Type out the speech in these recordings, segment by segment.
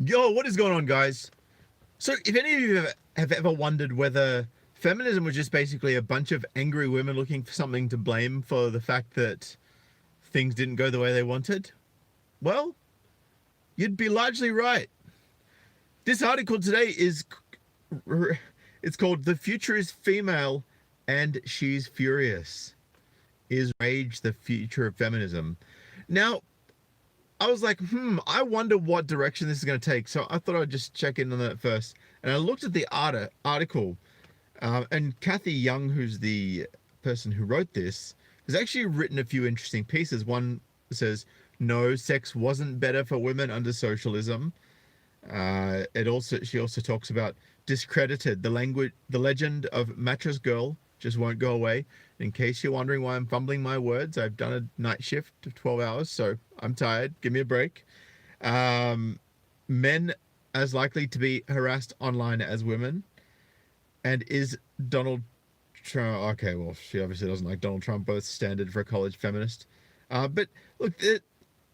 Yo, what is going on, guys? So, if any of you have ever wondered whether feminism was just basically a bunch of angry women looking for something to blame for the fact that things didn't go the way they wanted, well, you'd be largely right. This article today it's called "The Future is Female and She's Furious. Is Rage the Future of Feminism?" Now, I was like, I wonder what direction this is going to take. So I thought I'd just check in on that first. And I looked at the article, and Kathy Young, who's the person who wrote this, has actually written a few interesting pieces. One says, "No, sex wasn't better for women under socialism." She also talks about "discredited, the legend of mattress girl just won't go away." In case you're wondering why I'm fumbling my words, I've done a night shift of 12 hours, so I'm tired. Give me a break. Men as likely to be harassed online as women. And is Donald Trump... Okay, well, she obviously doesn't like Donald Trump, both standard for a college feminist. But look, the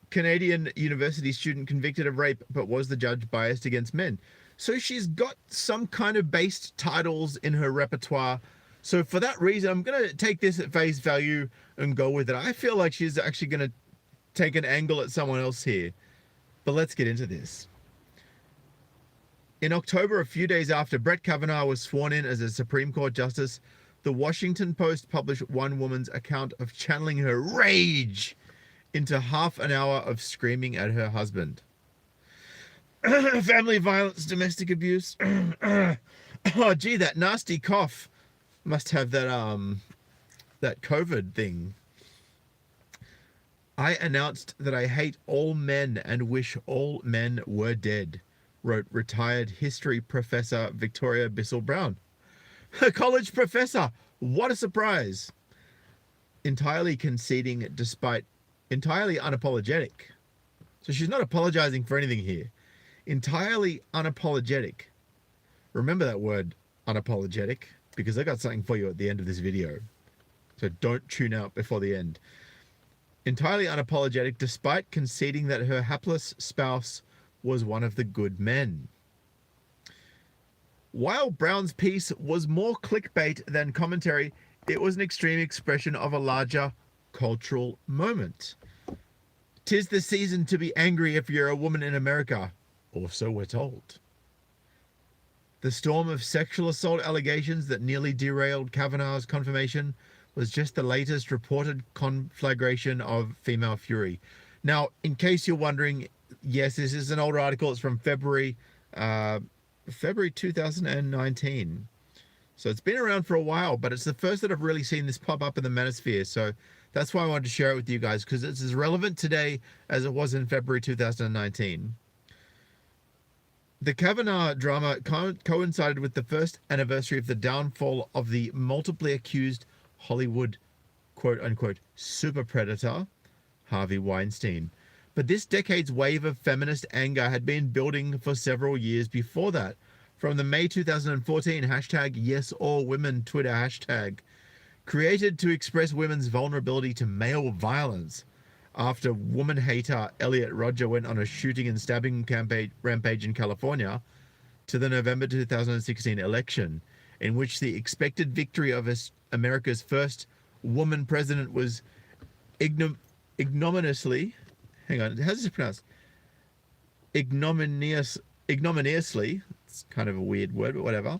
Canadian university student convicted of rape, but was the judge biased against men? So she's got some kind of based titles in her repertoire. So for that reason, I'm going to take this at face value and go with it. I feel like she's actually going to take an angle at someone else here. But let's get into this. In October, a few days after Brett Kavanaugh was sworn in as a Supreme Court justice, the Washington Post published one woman's account of channeling her rage into half an hour of screaming at her husband. Family violence, domestic abuse. Oh, gee, that nasty cough. Must have that COVID thing. "I announced that I hate all men and wish all men were dead," wrote retired history professor Victoria Bissell-Brown. A college professor! What a surprise! Entirely conceding despite entirely unapologetic. So she's not apologizing for anything here. Entirely unapologetic. Remember that word, unapologetic, because I got something for you at the end of this video. So don't tune out before the end. Entirely unapologetic despite conceding that her hapless spouse was one of the good men. While Brown's piece was more clickbait than commentary, it was an extreme expression of a larger cultural moment. "'Tis the season to be angry if you're a woman in America," or so we're told. The storm of sexual assault allegations that nearly derailed Kavanaugh's confirmation was just the latest reported conflagration of female fury. Now, in case you're wondering, yes, this is an older article. It's from February 2019. So it's been around for a while, but it's the first that I've really seen this pop up in the manosphere. So that's why I wanted to share it with you guys, because it's as relevant today as it was in February 2019. The Kavanaugh drama coincided with the first anniversary of the downfall of the multiply accused Hollywood quote-unquote super predator, Harvey Weinstein. But this decade's wave of feminist anger had been building for several years before that. From the May 2014 #YesAllWomen Twitter hashtag, created to express women's vulnerability to male violence, after woman hater Elliot Rodger went on a shooting and stabbing rampage in California, to the November 2016 election, in which the expected victory of America's first woman president was ignominiously, how's this pronounced? Ignominiously, it's kind of a weird word, but whatever,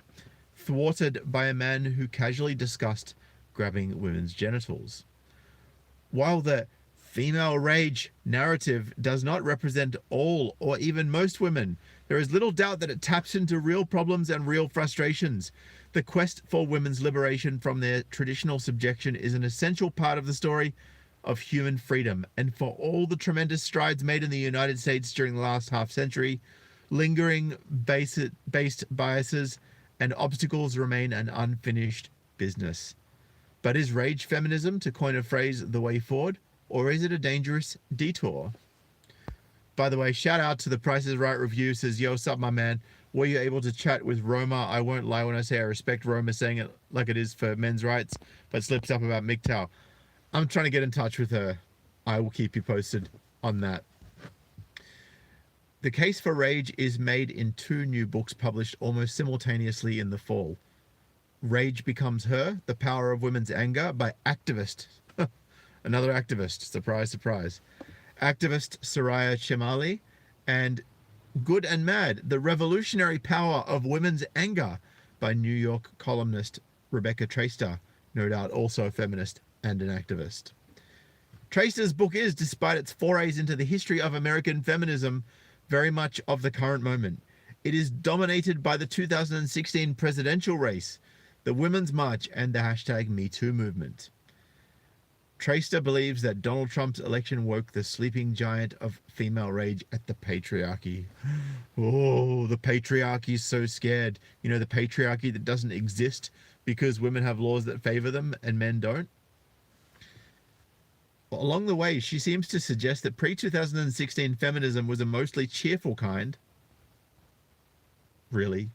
thwarted by a man who casually discussed grabbing women's genitals. While the female rage narrative does not represent all or even most women, there is little doubt that it taps into real problems and real frustrations. The quest for women's liberation from their traditional subjection is an essential part of the story of human freedom, and for all the tremendous strides made in the United States during the last half-century, lingering based biases and obstacles remain an unfinished business. But is rage feminism, to coin a phrase, the way forward? Or is it a dangerous detour? By the way, shout out to the Price is Right review. Says, "Yo, what's up, my man? Were you able to chat with Roma? I won't lie when I say I respect Roma saying it like it is for men's rights, but slips up about MGTOW." I'm trying to get in touch with her. I will keep you posted on that. The case for rage is made in 2 new books published almost simultaneously in the fall. Rage Becomes Her, The Power of Women's Anger by activist, another activist, surprise, surprise, activist Soraya Chemaly, and Good and Mad, The Revolutionary Power of Women's Anger by New York columnist Rebecca Traister, no doubt also a feminist and an activist. Traister's book is, despite its forays into the history of American feminism, very much of the current moment. It is dominated by the 2016 presidential race, the Women's March, and the hashtag MeToo movement. Traister believes that Donald Trump's election woke the sleeping giant of female rage at the patriarchy. Oh, the patriarchy is so scared. You know, the patriarchy that doesn't exist because women have laws that favor them and men don't. Along the way, she seems to suggest that pre-2016 feminism was a mostly cheerful kind. Really?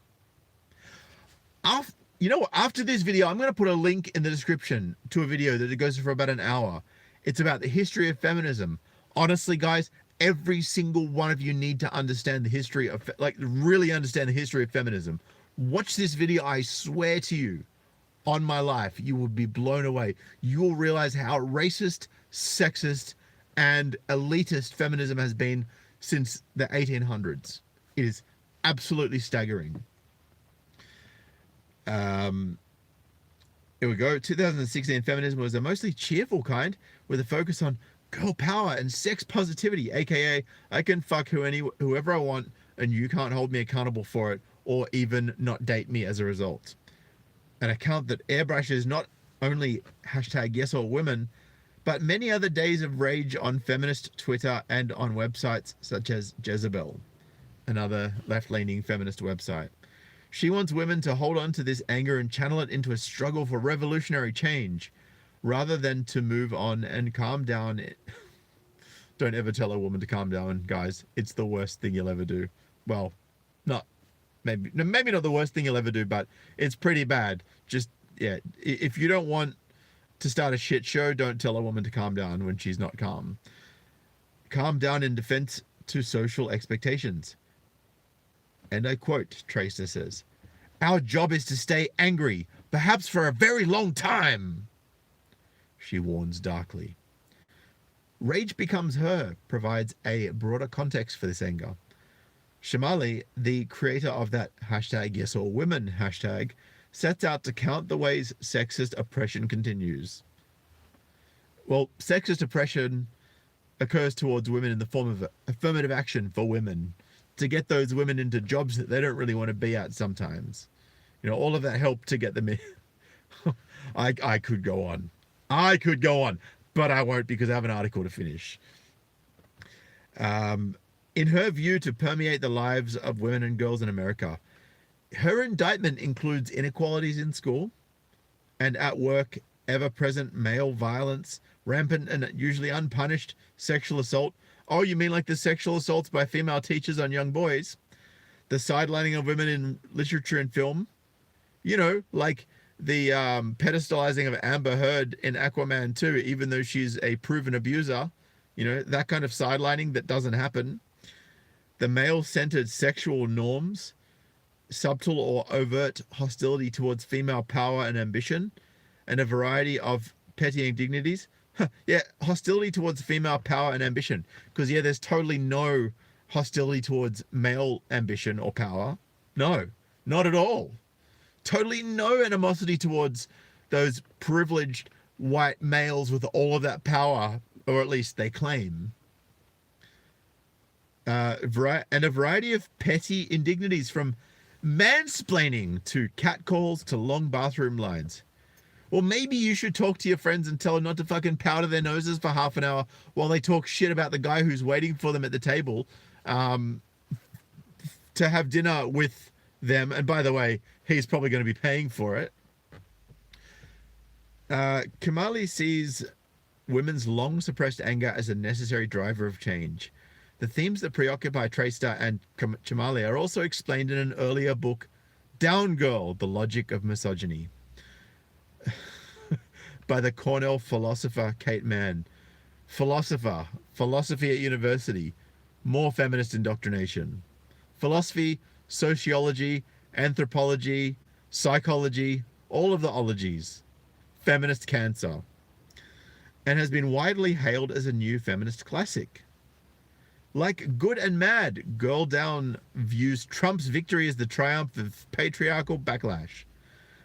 You know what? After this video, I'm going to put a link in the description to a video that it goes for about an hour. It's about the history of feminism. Honestly, guys, every single one of you need to understand the history of, like, really understand the history of feminism. Watch this video. I swear to you, on my life, you will be blown away. You will realize how racist, sexist, and elitist feminism has been since the 1800s. It is absolutely staggering. Here we go. 2016 feminism was a mostly cheerful kind with a focus on girl power and sex positivity, aka I can fuck whoever I want and you can't hold me accountable for it or even not date me as a result. An account that airbrushes not only hashtag yes all women, but many other days of rage on feminist Twitter and on websites such as Jezebel, another left-leaning feminist website. She wants women to hold on to this anger and channel it into a struggle for revolutionary change, rather than to move on and calm down. Don't ever tell a woman to calm down, guys. It's the worst thing you'll ever do. Well, maybe not the worst thing you'll ever do, but it's pretty bad. Just, yeah, if you don't want to start a shit show, don't tell a woman to calm down when she's not calm. Calm down in defense to social expectations. And I quote, Traister says, "Our job is to stay angry, perhaps for a very long time," she warns darkly. Rage Becomes Her provides a broader context for this anger. Chemaly, the creator of that hashtag yes all women hashtag, sets out to count the ways sexist oppression continues. Well, sexist oppression occurs towards women in the form of affirmative action for women, to get those women into jobs that they don't really want to be at sometimes. You know, all of that help to get them in. I could go on. But I won't because I have an article to finish. In her view, to permeate the lives of women and girls in America, her indictment includes inequalities in school and at work, ever-present male violence, rampant and usually unpunished sexual assault. Oh, you mean like the sexual assaults by female teachers on young boys? The sidelining of women in literature and film? You know, like the pedestalizing of Amber Heard in Aquaman 2, even though she's a proven abuser. You know, that kind of sidelining that doesn't happen. The male-centered sexual norms, subtle or overt hostility towards female power and ambition, and a variety of petty indignities. Yeah, hostility towards female power and ambition. Because, yeah, there's totally no hostility towards male ambition or power. No, not at all. Totally no animosity towards those privileged white males with all of that power, or at least they claim. And a variety of petty indignities, from mansplaining to catcalls to long bathroom lines. Well, maybe you should talk to your friends and tell them not to fucking powder their noses for half an hour while they talk shit about the guy who's waiting for them at the table to have dinner with them. And by the way, he's probably going to be paying for it. Chemaly sees women's long-suppressed anger as a necessary driver of change. The themes that preoccupy Traister and Chemaly are also explained in an earlier book, Down Girl, The Logic of Misogyny, by the Cornell philosopher Kate Mann. Philosophy at university. more feminist indoctrination. Philosophy, sociology, anthropology, psychology, all of the ologies. Feminist cancer. And has been widely hailed as a new feminist classic. Like Good and Mad, Girl Down views Trump's victory as the triumph of patriarchal backlash.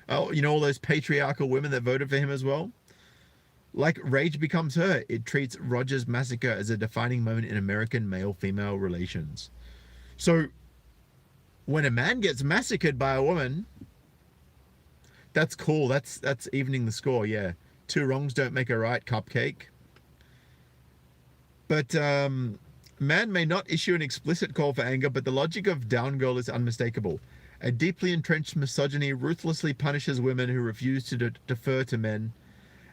Oh, you know all those patriarchal women that voted for him as well? Like Rage Becomes Her, it treats Rogers' massacre as a defining moment in American male-female relations. So, when a man gets massacred by a woman, that's cool. That's evening the score, yeah. Two wrongs don't make a right, cupcake. But man may not issue an explicit call for anger, but the logic of Down Girl is unmistakable. A deeply entrenched misogyny ruthlessly punishes women who refuse to defer to men,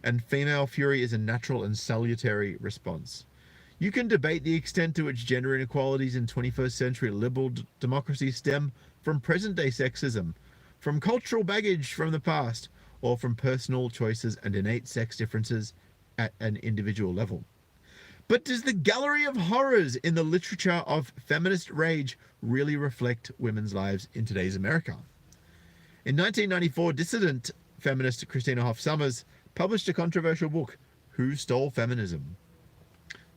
and female fury is a natural and salutary response. You can debate the extent to which gender inequalities in 21st century liberal democracy stem from present-day sexism, from cultural baggage from the past, or from personal choices and innate sex differences at an individual level. But does the gallery of horrors in the literature of feminist rage really reflect women's lives in today's America? In 1994, dissident feminist Christina Hoff Sommers published a controversial book, Who Stole Feminism?,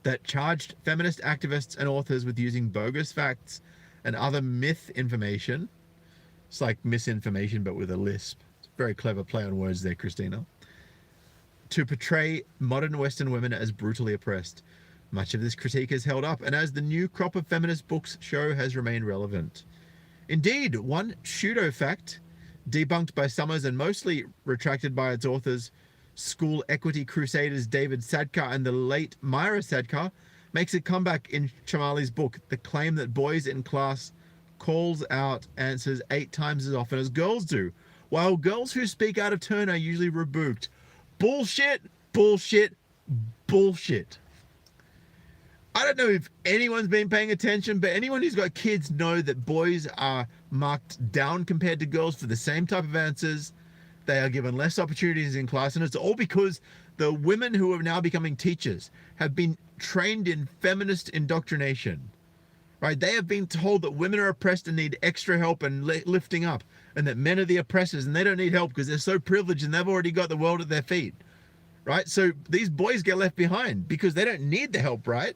that charged feminist activists and authors with using bogus facts and other myth information. It's like misinformation, but with a lisp. It's a very clever play on words there, Christina. To portray modern Western women as brutally oppressed. Much of this critique has held up, and as the new crop of feminist books show, has remained relevant. Indeed, one pseudo fact, debunked by Sommers and mostly retracted by its authors, school equity crusaders David Sadka and the late Myra Sadka, makes a comeback in Chamali's book, the claim that boys in class calls out answers 8 times as often as girls do, while girls who speak out of turn are usually rebuked. Bullshit, bullshit, bullshit. I don't know if anyone's been paying attention, but anyone who's got kids know that boys are marked down compared to girls for the same type of answers. They are given less opportunities in class, and it's all because the women who are now becoming teachers have been trained in feminist indoctrination, right? They have been told that women are oppressed and need extra help and lifting up, and that men are the oppressors and they don't need help because they're so privileged and they've already got the world at their feet, right? So these boys get left behind because they don't need the help, right?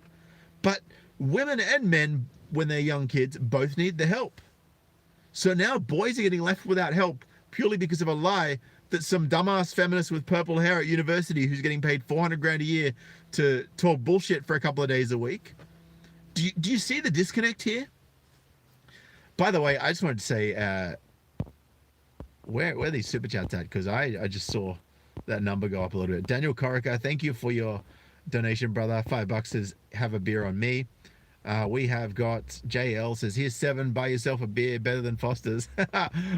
But women and men, when they're young kids, both need the help. So now boys are getting left without help purely because of a lie that some dumbass feminist with purple hair at university who's getting paid $400,000 a year to talk bullshit for a couple of days a week. Do you see the disconnect here? By the way, I just wanted to say, where are these super chats at? Because I just saw that number go up a little bit. Daniel Corica, thank you for your donation, brother. $5 says, have a beer on me. We have got JL says, here's 7, buy yourself a beer, better than Foster's.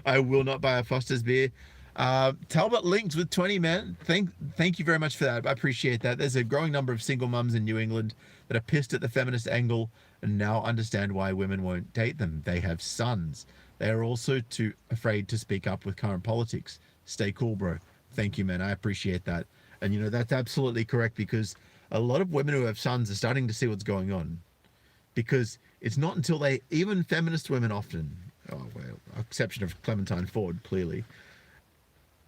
I will not buy a Foster's beer. Talbot Links with 20, man. Thank you very much for that. I appreciate that. There's a growing number of single mums in New England that are pissed at the feminist angle and now understand why women won't date them. They have sons. They are also too afraid to speak up with current politics. Stay cool, bro. Thank you, man. I appreciate that. And you know, that's absolutely correct, because a lot of women who have sons are starting to see what's going on, because it's not until they, even feminist women often, oh well, exception of Clementine Ford, clearly,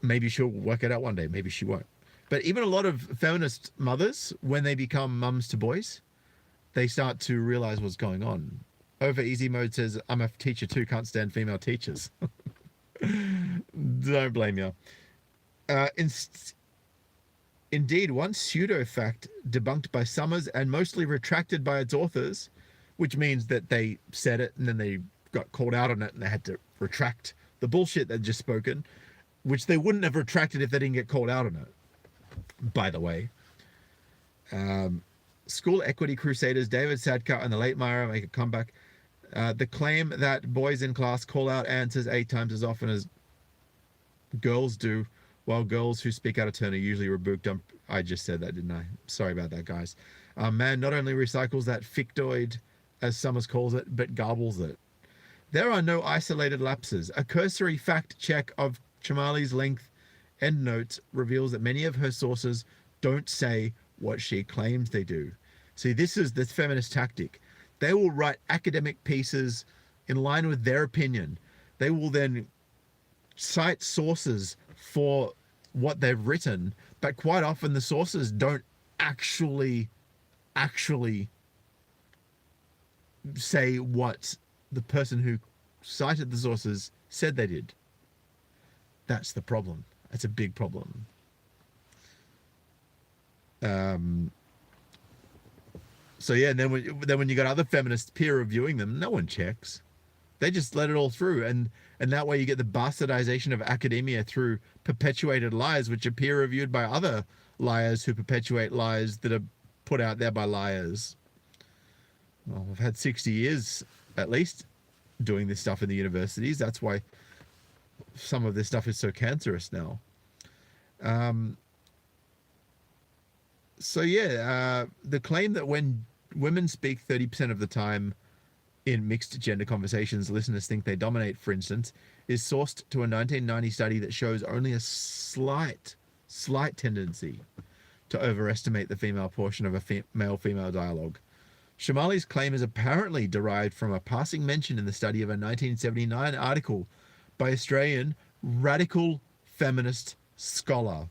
maybe she'll work it out one day, maybe she won't, but even a lot of feminist mothers, when they become mums to boys, they start to realize what's going on. Over Easy Mode says, I'm a teacher too, can't stand female teachers. Don't blame you. Indeed, one pseudo-fact debunked by Sommers and mostly retracted by its authors, which means that they said it and then they got called out on it and they had to retract the bullshit they'd just spoken, which they wouldn't have retracted if they didn't get called out on it, by the way. School equity crusaders David Sadka and the late Myra make a comeback. The claim that boys in class call out answers 8 times as often as girls do, while girls who speak out of turn are usually rebuked. I just said that, didn't I? Sorry about that, guys. Man not only recycles that fictoid, as Summers calls it, but garbles it. There are no isolated lapses. A cursory fact check of Chamali's length endnotes reveals that many of her sources don't say what she claims they do. See, this is the feminist tactic. They will write academic pieces in line with their opinion. They will then cite sources for what they've written, but quite often the sources don't actually say what the person who cited the sources said they did. That's the problem. That's a big problem. So yeah, and then when you got other feminists peer reviewing them, no one checks. They just let it all through, and that way you get the bastardization of academia through perpetuated lies, which are peer reviewed by other liars who perpetuate lies that are put out there by liars. Well, we've had 60 years at least doing this stuff in the universities. That's why some of this stuff is so cancerous now. So yeah, the claim that when women speak 30% of the time in mixed gender conversations, listeners think they dominate, for instance, is sourced to a 1990 study that shows only a slight tendency to overestimate the female portion of a male-female dialogue. Shamali's claim is apparently derived from a passing mention in the study of a 1979 article by Australian radical feminist scholar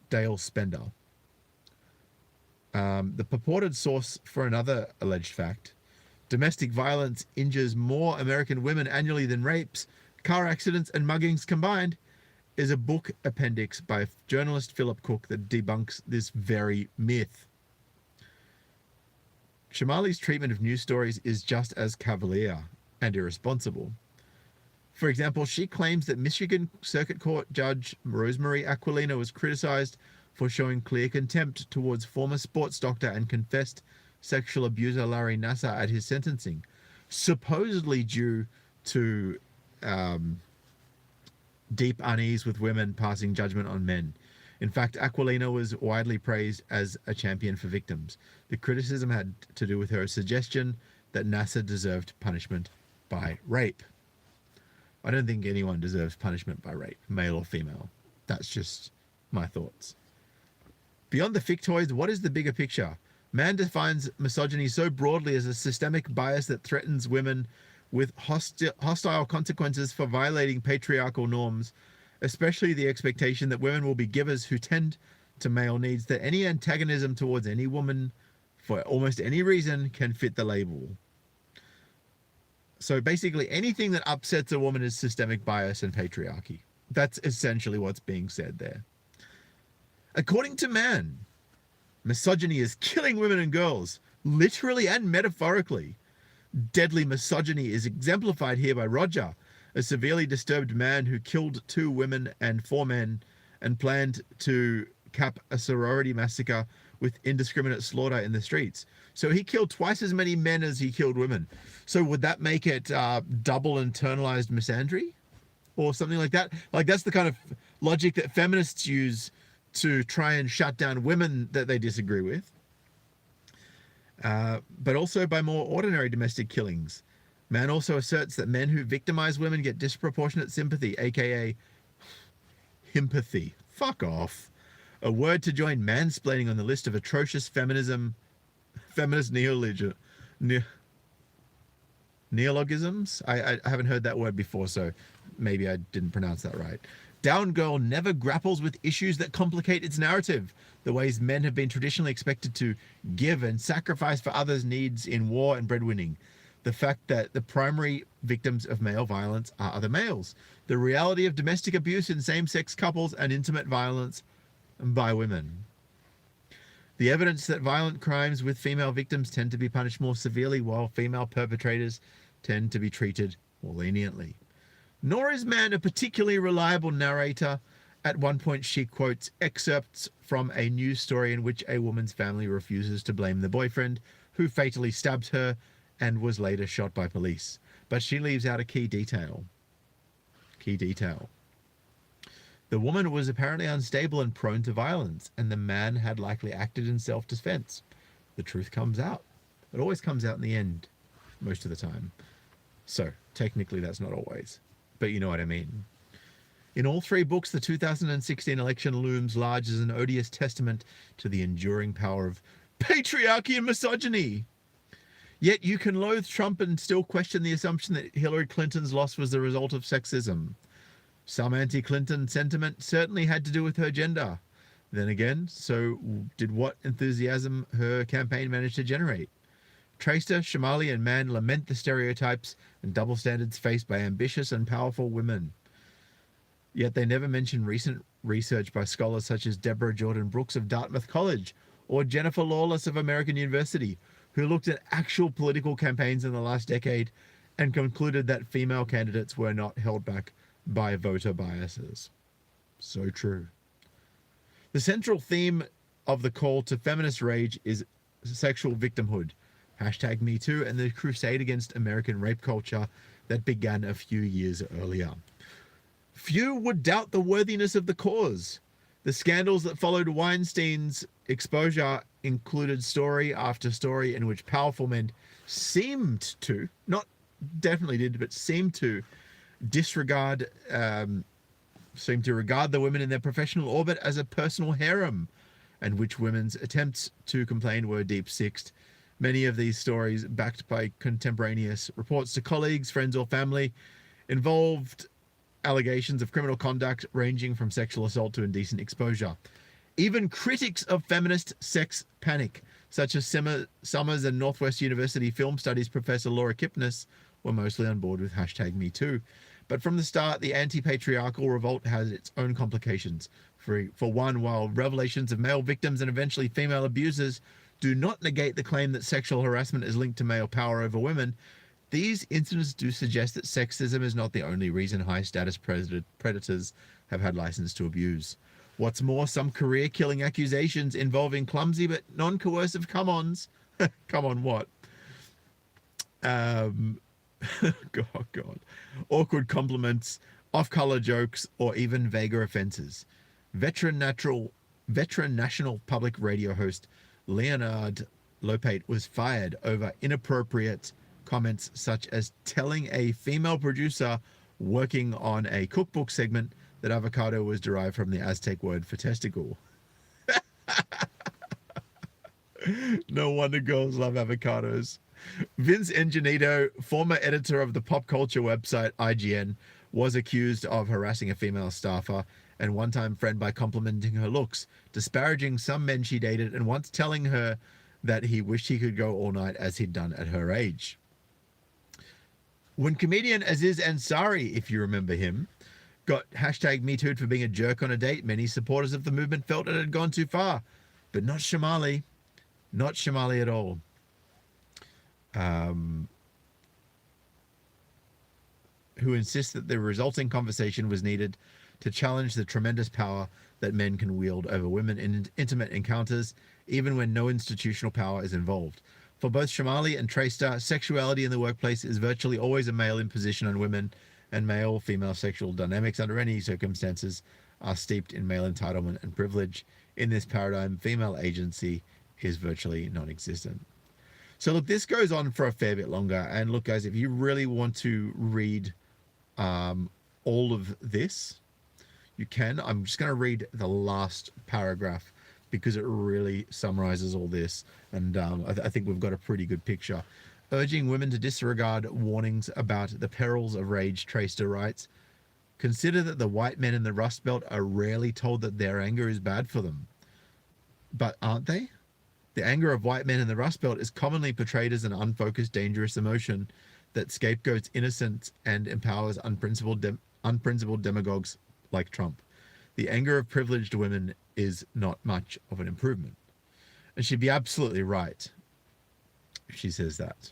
Dale Spender. The purported source for another alleged fact: domestic violence injures more American women annually than rapes, car accidents, and muggings combined, is a book appendix by journalist Philip Cook that debunks this very myth. Shamali's treatment of news stories is just as cavalier and irresponsible. For example, she claims that Michigan Circuit Court Judge Rosemary Aquilina was criticized for showing clear contempt towards former sports doctor and confessed sexual abuser Larry Nassar at his sentencing, supposedly due to deep unease with women passing judgment on men. In fact, Aquilina was widely praised as a champion for victims. The criticism had to do with her suggestion that Nassar deserved punishment by rape. I don't think anyone deserves punishment by rape, male or female. That's just my thoughts. Beyond the factoids, what is the bigger picture? Mann defines misogyny so broadly as a systemic bias that threatens women with hostile consequences for violating patriarchal norms, especially the expectation that women will be givers who tend to male needs, that any antagonism towards any woman for almost any reason can fit the label. So basically anything that upsets a woman is systemic bias and patriarchy. That's essentially what's being said there. According to Mann, misogyny is killing women and girls, literally and metaphorically. Deadly misogyny is exemplified here by Roger, a severely disturbed man who killed 2 women and 4 men and planned to cap a sorority massacre with indiscriminate slaughter in the streets. So he killed twice as many men as he killed women. So would that make it double internalized misandry or something like that? Like, that's the kind of logic that feminists use to try and shut down women that they disagree with. But also by more ordinary domestic killings. Mann also asserts that men who victimize women get disproportionate sympathy, aka himpathy. Fuck off. A word to join mansplaining on the list of atrocious feminist neologisms. I haven't heard that word before, so maybe I didn't pronounce that right. Down Girl never grapples with issues that complicate its narrative, the ways men have been traditionally expected to give and sacrifice for others' needs in war and breadwinning. The fact that the primary victims of male violence are other males. The reality of domestic abuse in same-sex couples and intimate violence by women. The evidence that violent crimes with female victims tend to be punished more severely, while female perpetrators tend to be treated more leniently. Nor is Mann a particularly reliable narrator. At one point, she quotes excerpts from a news story in which a woman's family refuses to blame the boyfriend, who fatally stabbed her and was later shot by police. But she leaves out a key detail. The woman was apparently unstable and prone to violence, and the man had likely acted in self-defense. The truth comes out. It always comes out in the end, most of the time. So, technically, that's not always. But you know what I mean. In all 3 books, the 2016 election looms large as an odious testament to the enduring power of patriarchy and misogyny. Yet you can loathe Trump and still question the assumption that Hillary Clinton's loss was the result of sexism. Some anti-Clinton sentiment certainly had to do with her gender. Then again, so did what enthusiasm her campaign managed to generate. Tracer, Shamali, and Mann lament the stereotypes and double standards faced by ambitious and powerful women. Yet they never mention recent research by scholars such as Deborah Jordan Brooks of Dartmouth College or Jennifer Lawless of American University, who looked at actual political campaigns in the last decade and concluded that female candidates were not held back by voter biases. So true. The central theme of the call to feminist rage is sexual victimhood, #MeToo, and the crusade against American rape culture that began a few years earlier. Few would doubt the worthiness of the cause. The scandals that followed Weinstein's exposure included story after story in which powerful men seemed to, not definitely did, but seemed to disregard, regard the women in their professional orbit as a personal harem, and which women's attempts to complain were deep-sixed. Many of these stories, backed by contemporaneous reports to colleagues, friends, or family, involved allegations of criminal conduct ranging from sexual assault to indecent exposure. Even critics of feminist sex panic, such as Summers and Northwest University film studies professor Laura Kipnis, were mostly on board with #MeToo. But from the start, the anti-patriarchal revolt has its own complications. For one, while revelations of male victims and eventually female abusers do not negate the claim that sexual harassment is linked to male power over women, these incidents do suggest that sexism is not the only reason high-status predators have had license to abuse. What's more, some career-killing accusations involving clumsy but non-coercive come-ons. Come on what? God. Awkward compliments, off-color jokes, or even vaguer offenses. Veteran National Public Radio host Leonard Lopate was fired over inappropriate comments such as telling a female producer working on a cookbook segment that avocado was derived from the Aztec word for testicle. No wonder girls love avocados. Vince Ingenito, former editor of the pop culture website IGN, was accused of harassing a female staffer and one-time friend by complimenting her looks, disparaging some men she dated, and once telling her that he wished he could go all night as he'd done at her age. When comedian Aziz Ansari, if you remember him, got #MeToo'd for being a jerk on a date, many supporters of the movement felt it had gone too far. But not Shamali. Not Shamali at all. Who insists that the resulting conversation was needed to challenge the tremendous power that men can wield over women in intimate encounters, even when no institutional power is involved. For both Shamali and Tracer, sexuality in the workplace is virtually always a male imposition on women, and male-female sexual dynamics under any circumstances are steeped in male entitlement and privilege. In this paradigm, female agency is virtually non-existent. So look, this goes on for a fair bit longer. And look, guys, if you really want to read all of this, you can. I'm just going to read the last paragraph because it really summarizes all this. And I think we've got a pretty good picture. Urging women to disregard warnings about the perils of rage, Tracer writes, consider that the white men in the Rust Belt are rarely told that their anger is bad for them. But aren't they? The anger of white men in the Rust Belt is commonly portrayed as an unfocused, dangerous emotion that scapegoats innocent and empowers unprincipled demagogues like Trump. The anger of privileged women is not much of an improvement. And she'd be absolutely right if she says that.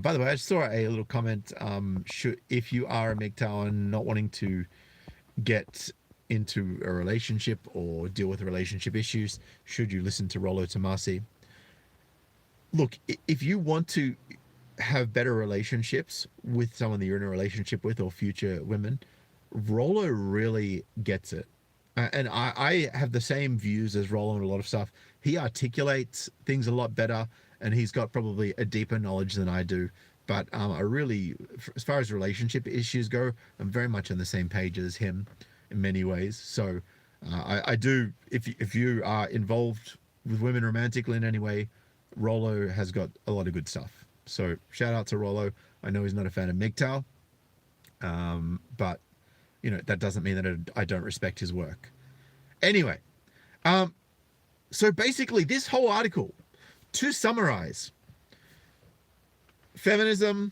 By the way, I just saw a little comment. If you are a MGTOW and not wanting to get into a relationship or deal with relationship issues, should you listen to Rollo Tomasi? Look, if you want to have better relationships with someone that you're in a relationship with or future women, Rollo really gets it. And I have the same views as Rollo on a lot of stuff. He articulates things a lot better, and he's got probably a deeper knowledge than I do. But I really, as far as relationship issues go, I'm very much on the same page as him in many ways. So I do, if you are involved with women romantically in any way, Rollo has got a lot of good stuff. So shout out to Rollo. I know he's not a fan of MGTOW, but you know, that doesn't mean that I don't respect his work. Anyway, so basically this whole article, to summarize, feminism,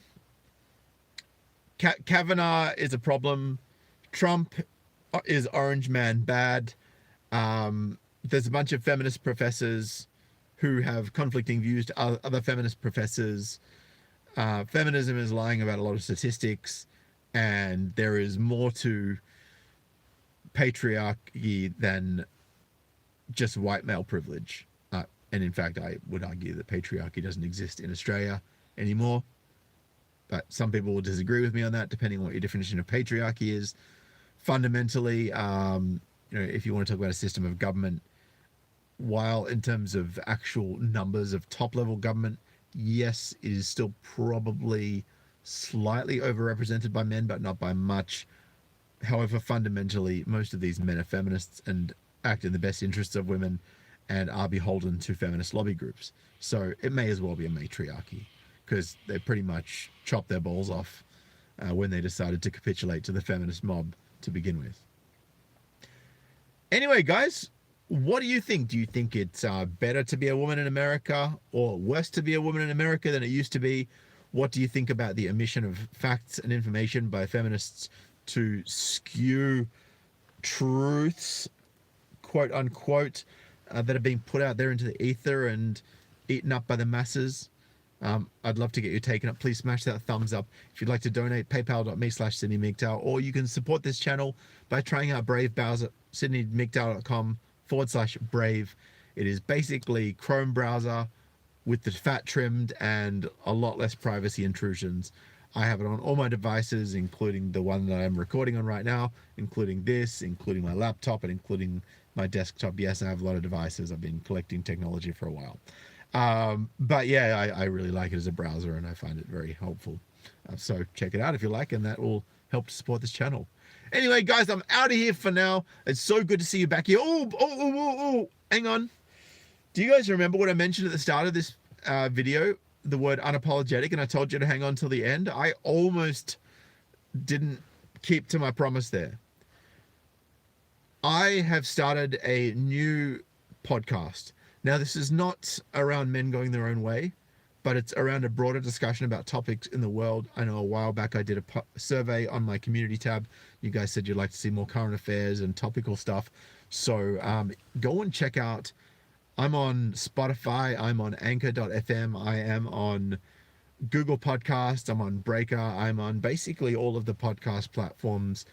Kavanaugh is a problem, Trump is orange man bad, there's a bunch of feminist professors who have conflicting views to other feminist professors, feminism is lying about a lot of statistics, and there is more to patriarchy than just white male privilege. And in fact, I would argue that patriarchy doesn't exist in Australia anymore. But some people will disagree with me on that, depending on what your definition of patriarchy is. Fundamentally, you know, if you want to talk about a system of government, while in terms of actual numbers of top-level government, yes, it is still probably slightly overrepresented by men, but not by much. However, fundamentally, most of these men are feminists and act in the best interests of women and are beholden to feminist lobby groups. So it may as well be a matriarchy, because they pretty much chopped their balls off when they decided to capitulate to the feminist mob to begin with. Anyway, guys, what do you think? Do you think it's better to be a woman in America or worse to be a woman in America than it used to be? What do you think about the omission of facts and information by feminists to skew truths, quote unquote, that are being put out there into the ether and eaten up by the masses? I'd love to get your take on it. Please smash that thumbs up. If you'd like to donate, paypal.me/SydneyMGTOW, or you can support this channel by trying out Brave browser, sydneymgtow.com/brave. It is basically Chrome browser with the fat trimmed and a lot less privacy intrusions. I have it on all my devices, including the one that I'm recording on right now, including this, including my laptop, and including my desktop. Yes, I have a lot of devices. I've been collecting technology for a while. But yeah, I really like it as a browser, and I find it very helpful. So check it out if you like, and that will help to support this channel. Anyway, guys, I'm out of here for now. It's so good to see you back here. Oh, hang on. Do you guys remember what I mentioned at the start of this video? The word unapologetic, and I told you to hang on till the end. I almost didn't keep to my promise there. I have started a new podcast. Now, this is not around men going their own way, but it's around a broader discussion about topics in the world. I know a while back I did a survey on my community tab. You guys said you'd like to see more current affairs and topical stuff. So go and check out. I'm on Spotify. I'm on Anchor.fm. I am on Google Podcasts. I'm on Breaker. I'm on basically all of the podcast platforms,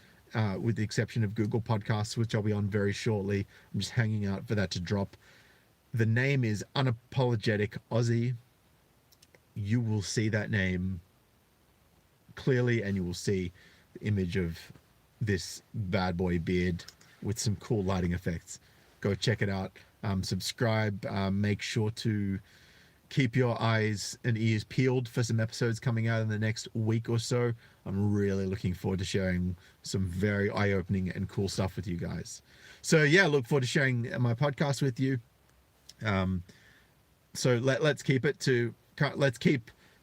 with the exception of Google Podcasts, which I'll be on very shortly. I'm just hanging out for that to drop. The name is Unapologetic Aussie. You will see that name clearly, and you will see the image of this bad boy beard with some cool lighting effects. Go check it out. Subscribe. Make sure to keep your eyes and ears peeled for some episodes coming out in the next week or so. I'm really looking forward to sharing some very eye-opening and cool stuff with you guys. So yeah, look forward to sharing my podcast with you. So let's keep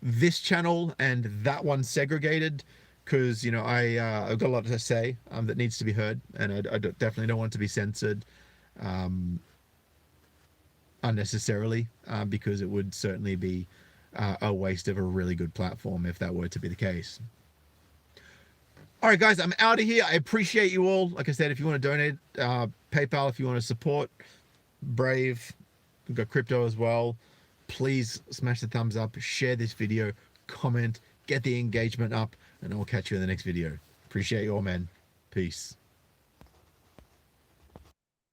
this channel and that one segregated, because you know I've got a lot to say that needs to be heard, and I definitely don't want to be censored unnecessarily, because it would certainly be a waste of a really good platform if that were to be the case. All right, guys, I'm out of here. I appreciate you all. Like I said, if you want to donate, PayPal, if you want to support Brave, we've got crypto as well. Please smash the thumbs up, share this video, comment, get the engagement up, and I'll catch you in the next video. Appreciate you all, man. Peace.